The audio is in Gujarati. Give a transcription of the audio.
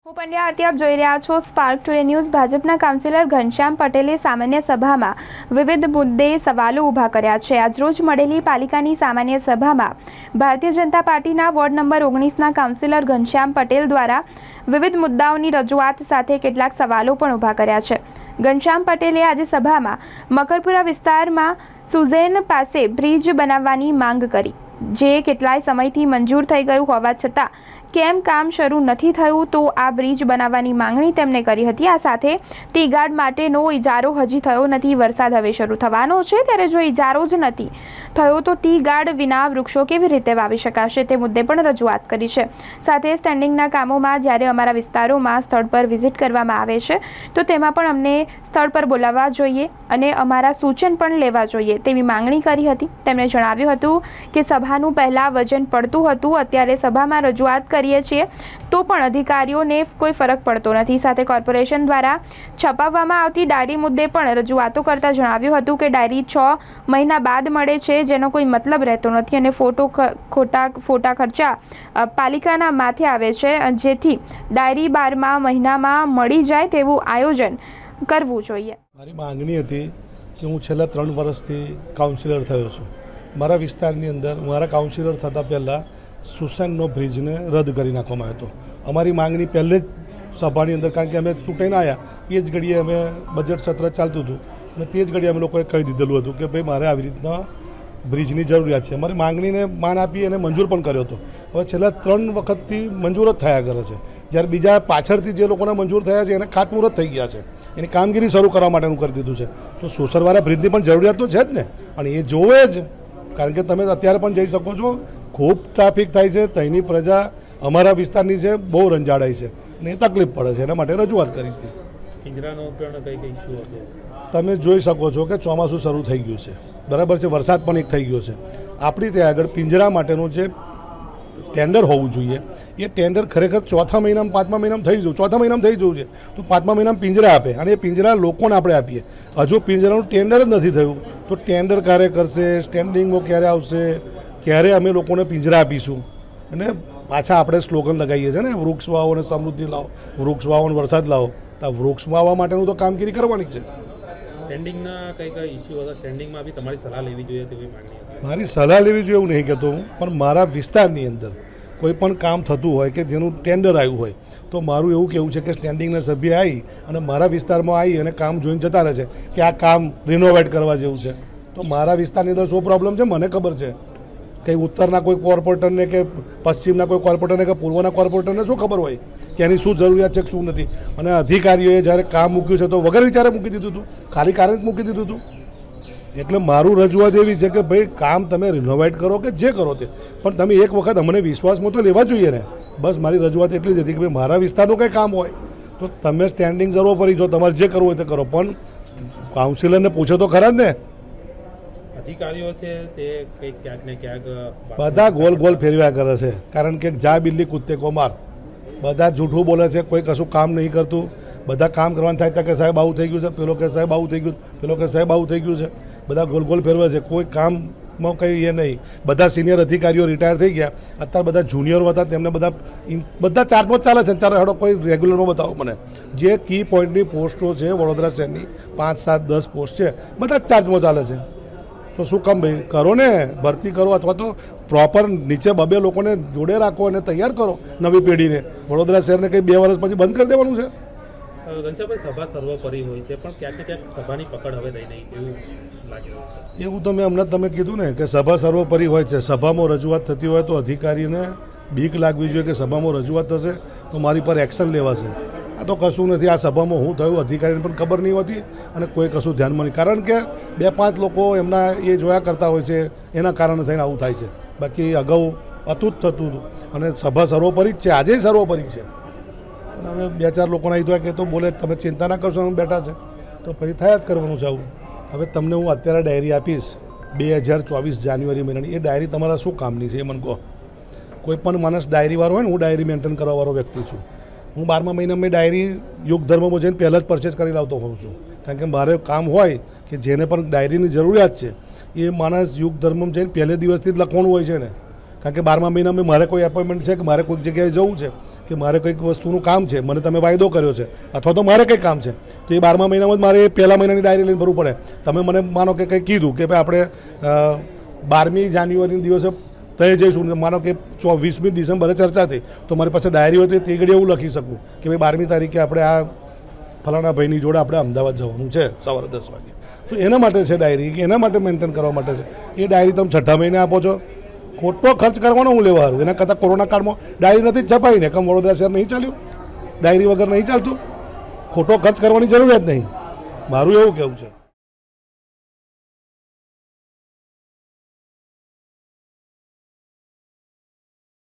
હું પંડ્યા આરતી આપ જોઈ રહ્યા છો સ્પાર્ક ટુડે ન્યૂઝ। ભાજપના કાઉન્સિલર ઘનશ્યામ પટેલે સામાન્ય સભામાં વિવિધ મુદ્દે સવાલો ઊભા કર્યા છે। આજરોજ મળેલી પાલિકાની સામાન્ય સભામાં ભારતીય જનતા પાર્ટીના વોર્ડ નંબર 19ના કાઉન્સિલર ઘનશ્યામ પટેલ દ્વારા વિવિધ મુદ્દાઓની રજૂઆત સાથે કેટલાક સવાલો પણ ઊભા કર્યા છે। ઘનશ્યામ પટેલે આજે સભામાં મકરપુરા વિસ્તારમાં સુઝેન પાસે બ્રિજ બનાવવાની માંગ કરી, જે કેટલાય સમયથી મંજૂર થઈ ગયું હોવા છતાં કેમ કામ શરૂ નથી થયું, તો આ બ્રિજ બનાવવાની માંગણી તેમણે કરી હતી। આ સાથે ટી ગાર્ડ માટેનો ઇજારો હજી થયો નથી। વરસાદ હવે શરૂ થવાનો છે, ત્યારે જો ઇજારો જ નથી થયો તો ટી ગાર્ડ વિના વૃક્ષો કેવી રીતે વાવી શકાશે, તે મુદ્દે પણ રજૂઆત કરી છે। સાથે સ્ટેન્ડિંગના કામોમાં જ્યારે અમારા વિસ્તારોમાં સ્થળ પર વિઝિટ કરવામાં આવે છે તો તેમાં પણ અમને સ્થળ પર બોલાવવા જોઈએ અને અમારા સૂચન પણ લેવા જોઈએ તેવી માંગણી કરી હતી। તેમણે જણાવ્યું હતું કે સભાનું પહેલાં વજન પડતું હતું, અત્યારે સભામાં રજૂઆત કરીએ છીએ તો પણ અધિકારીઓને કોઈ ફરક પડતો નથી। સાથે કોર્પોરેશન દ્વારા છપાવવામાં આવતી ડાયરી મુદ્દે પણ રજૂઆતો કરતા જણાવ્યું હતું કે ડાયરી 6 મહિના બાદ મળે છે, જેનો કોઈ મતલબ રહેતો નથી અને ખોટા ખર્ચા પાલિકાના માથે આવે છે, જેથી ડાયરી 12મા મહિનામાં મળી જાય તેવું આયોજન કરવું જોઈએ। મારી માંગણી હતી કે હું છેલ્લા 3 વર્ષથી કાઉન્સિલર થયો છું। મારા વિસ્તારની અંદર મારા કાઉન્સિલર થતાં પહેલાં સુસેનનો બ્રિજને રદ કરી નાખવામાં આવ્યો હતો। અમારી માંગણી પહેલે જ સભાની અંદર, કારણ કે અમે ચૂંટાઈને આવ્યા એ જ ઘડીએ અમે બજેટ સત્ર ચાલતું હતું અને તે જ ઘડીએ અમે લોકોએ કહી દીધેલું હતું કે ભાઈ મારે આવી રીતના બ્રિજની જરૂરિયાત છે। અમારી માંગણીને માન આપી અને મંજૂર પણ કર્યો હતો। હવે છેલ્લા 3 વખતથી મંજૂર જ થયા કરે છે, જ્યારે બીજા પાછળથી જે લોકોને મંજૂર થયા છે એને ખાતમુહૂર્ત થઈ ગયા છે, એની કામગીરી શરૂ કરવા માટેનું કરી દીધું છે। તો સોસરવાળા બ્રિજની પણ જરૂરિયાત તો છે જ ને, અને એ જોવે જ, કારણ કે તમે અત્યારે પણ જઈ શકો છો, ખૂબ ટ્રાફિક થાય છે, ત્યાંની પ્રજા અમારા વિસ્તારની છે બહુ રંજાડાઈ છે અને એ તકલીફ પડે છે, એના માટે રજૂઆત કરી હતી। પિંજરાનો કઈ ઇસ્યુ હતો? તમે જોઈ શકો છો કે ચોમાસું શરૂ થઈ ગયું છે, બરાબર છે, વરસાદ પણ એક થઈ ગયો છે। આપણી ત્યાં આગળ પિંજરા માટેનું જે ટેન્ડર હોવું જોઈએ એ ટેન્ડર ખરેખર 4થા મહિનામાં 5મા મહિનામાં થઈ જવું, 4થા મહિનામાં થઈ જવું છે, તો 5મા મહિનામાં પિંજરા આપે અને એ પિંજરા લોકોને આપણે આપીએ। હજુ પિંજરાનું ટેન્ડર જ નથી થયું તો ટેન્ડર ક્યારે કરશે, સ્ટેન્ડિંગમાં ક્યારે આવશે, ક્યારે અમે લોકોને પિંજરા આપીશું? અને પાછા આપણે સ્લોગન લગાવીએ છીએ ને, વૃક્ષ વાવો અને સમૃદ્ધિ લાવો, વૃક્ષ વાવો અને વરસાદ લાવો। તો આ વૃક્ષ વાવવા માટેનું તો કામગીરી કરવાની છે। સ્ટેન્ડિંગના કઈ ઇસ્યુ હતા? સ્ટેન્ડિંગમાં બી તમારી સલાહ લેવી જોઈએ તેવી માંગણી હતી। મારી સલાહ લેવી જોઈએ એવું નહીં કહેતો હું, પણ મારા વિસ્તારની અંદર કોઈ પણ કામ થતું હોય કે જેનું ટેન્ડર આવ્યું હોય તો મારું એવું કહેવું છે કે સ્ટેન્ડિંગના સભ્ય આવી અને મારા વિસ્તારમાં આવી અને કામ જોઈને જતા રહે છે કે આ કામ રિનોવેટ કરવા જેવું છે, તો મારા વિસ્તારની અંદર શું પ્રોબ્લેમ છે મને ખબર છે। કંઈ ઉત્તરના કોઈ કોર્પોરેટરને કે પશ્ચિમના કોઈ કોર્પોરેટરને કે પૂર્વના કોર્પોરેટરને શું ખબર હોય કે એની શું જરૂરિયાત છે કે શું નથી? અને અધિકારીઓએ જ્યારે કામ મૂક્યું છે તો વગર વિચારે મૂકી દીધું હતું, ખાલી કારણ જ મૂકી દીધું હતું। એટલે મારું રજૂઆત એવી છે કે ભાઈ કામ તમે રિનોવેટ કરો કે જે કરો તે, પણ તમે એક વખત અમને વિશ્વાસમાં તો લેવા જોઈએ ને। બસ મારી રજૂઆત એટલી જ હતી કે ભાઈ મારા વિસ્તારનું કંઈ કામ હોય તો તમે સ્ટેન્ડિંગ જરૂર પડી જો તમારે જે કરવું હોય તે કરો, પણ કાઉન્સિલરને પૂછો તો ખરા જ ને। અધિકારીઓ છે તે કંઈક ક્યાંક ને ક્યાંક બધા ગોલ ફેરવ્યા કરે છે, કારણ કે જા બિલ્લી કૂદતે કો માર, બધા જૂઠું બોલે છે, કોઈ કશું કામ નહીં કરતું। બધા કામ કરવાનું થાય તો કે સાહેબ આવું થઈ ગયું છે, પેલો કે સાહેબ આવું થઈ ગયું, પેલો કે સાહેબ આવું થઈ ગયું છે, બધા ગોલ ફેરવે છે, કોઈ કામમાં કંઈ એ નહીં। બધા સિનિયર અધિકારીઓ રિટાયર થઈ ગયા, અત્યારે બધા જુનિયરો હતા તેમને બધા ચાર્જમાં ચાલે છે। ચાલો હેડો કોઈ રેગ્યુલરમાં બતાવો મને, જે કી પોઈન્ટની પોસ્ટો છે વડોદરા શહેરની 5, 7, 10 પોસ્ટ છે, બધા જ ચાર્જમાં ચાલે છે। તો શું કામ ભાઈ કરો ને, ભરતી કરો, અથવા તો પ્રોપર નીચે 2 લોકોને જોડે રાખો અને તૈયાર કરો નવી પેઢીને। વડોદરા શહેરને કંઈ 2 વર્ષ પછી બંધ કરી દેવાનું છે? ઘનશ્યામભાઈ, સભા સર્વોપરી હોય છે, પણ ક્યાંક ને ક્યાંક સભાની પકડ હવે રહી નહીં એવું લાગી રહ્યું છે। એવું તો મેં હમણાં તમે કીધું ને કે સભા સર્વોપરી હોય છે, સભામાં રજૂઆત થતી હોય તો અધિકારીને બીક લાગવી જોઈએ કે સભામાં રજૂઆત થશે તો મારી પર એક્શન લેવાશે। આ તો કશું નથી, આ સભામાં શું થયું અધિકારીને પણ ખબર નહીં હોતી અને કોઈ કશું ધ્યાનમાં નહીં, કારણ કે 2-5 લોકો એમના એ જોયા કરતા હોય છે, એના કારણે થઈને આવું થાય છે। બાકી અગાઉ અતૂટ થતું હતું અને સભા સર્વોપરી જ છે, આજે સર્વોપરી છે। હવે 2-4 લોકોના હિતવા કે તો બોલે તમે ચિંતા ના કરશો, અમે બેઠા છે તો પછી થયા જ કરવાનું છે આવું। હવે તમને હું અત્યારે ડાયરી આપીશ 2024 જાન્યુઆરી મહિનાની, એ ડાયરી તમારા શું કામની છે એ મને કહો? કોઈ પણ માણસ ડાયરીવાળો હોય ને, હું ડાયરી મેન્ટેન કરવાવાળો વ્યક્તિ છું। હું 12મા મહિનામાં ડાયરી યુગ ધર્મમાં જઈને પહેલાં જ પરચેસ કરી લાવતો હોઉં છું, કારણ કે મારે કામ હોય કે જેને પણ ડાયરીની જરૂરિયાત છે એ માણસ યુગ ધર્મમાં જઈને પહેલે દિવસથી જ લખવાનું હોય છે ને, કારણ કે 12મા મહિનામાં મારે કોઈ એપોઇન્ટમેન્ટ છે કે મારે કોઈક જગ્યાએ જવું છે કે મારે કંઈક વસ્તુનું કામ છે, મને તમે વાયદો કર્યો છે અથવા તો મારે કંઈક કામ છે, તો એ 12મા મહિનામાં જ મારે એ પહેલા મહિનાની ડાયરી લઈને ભરવું પડે. તમે મને માનો કે કંઈક કીધું કે ભાઈ આપણે 12મી જાન્યુઆરીના દિવસે તય જઈશું, માનો કે 20મી ડિસેમ્બરે ચર્ચા થઈ, તો મારી પાસે ડાયરી હોય તો તે ઘડી એવું લખી શકું કે ભાઈ 12મી તારીખે આપણે આ ફલાણા ભાઈની જોડે આપણે અમદાવાદ જવાનું છે સવારે 10 વાગે. તો એના માટે છે ડાયરી, એના માટે મેન્ટેન કરવા માટે છે. એ ડાયરી તમે 6ઠ્ઠા મહિને આપો છો, ખોટો ખર્ચ કરવાનો હું લેવા હારું. એના કરતાં કોરોના કાળમાં ડાયરી નથી છપાઈ ને, કેમ વડોદરા શહેર નહીં ચાલ્યું, ડાયરી વગર નહીં ચાલતું, ખોટો ખર્ચ કરવાની જરૂરિયાત નહીં, મારું એવું કહેવું છે.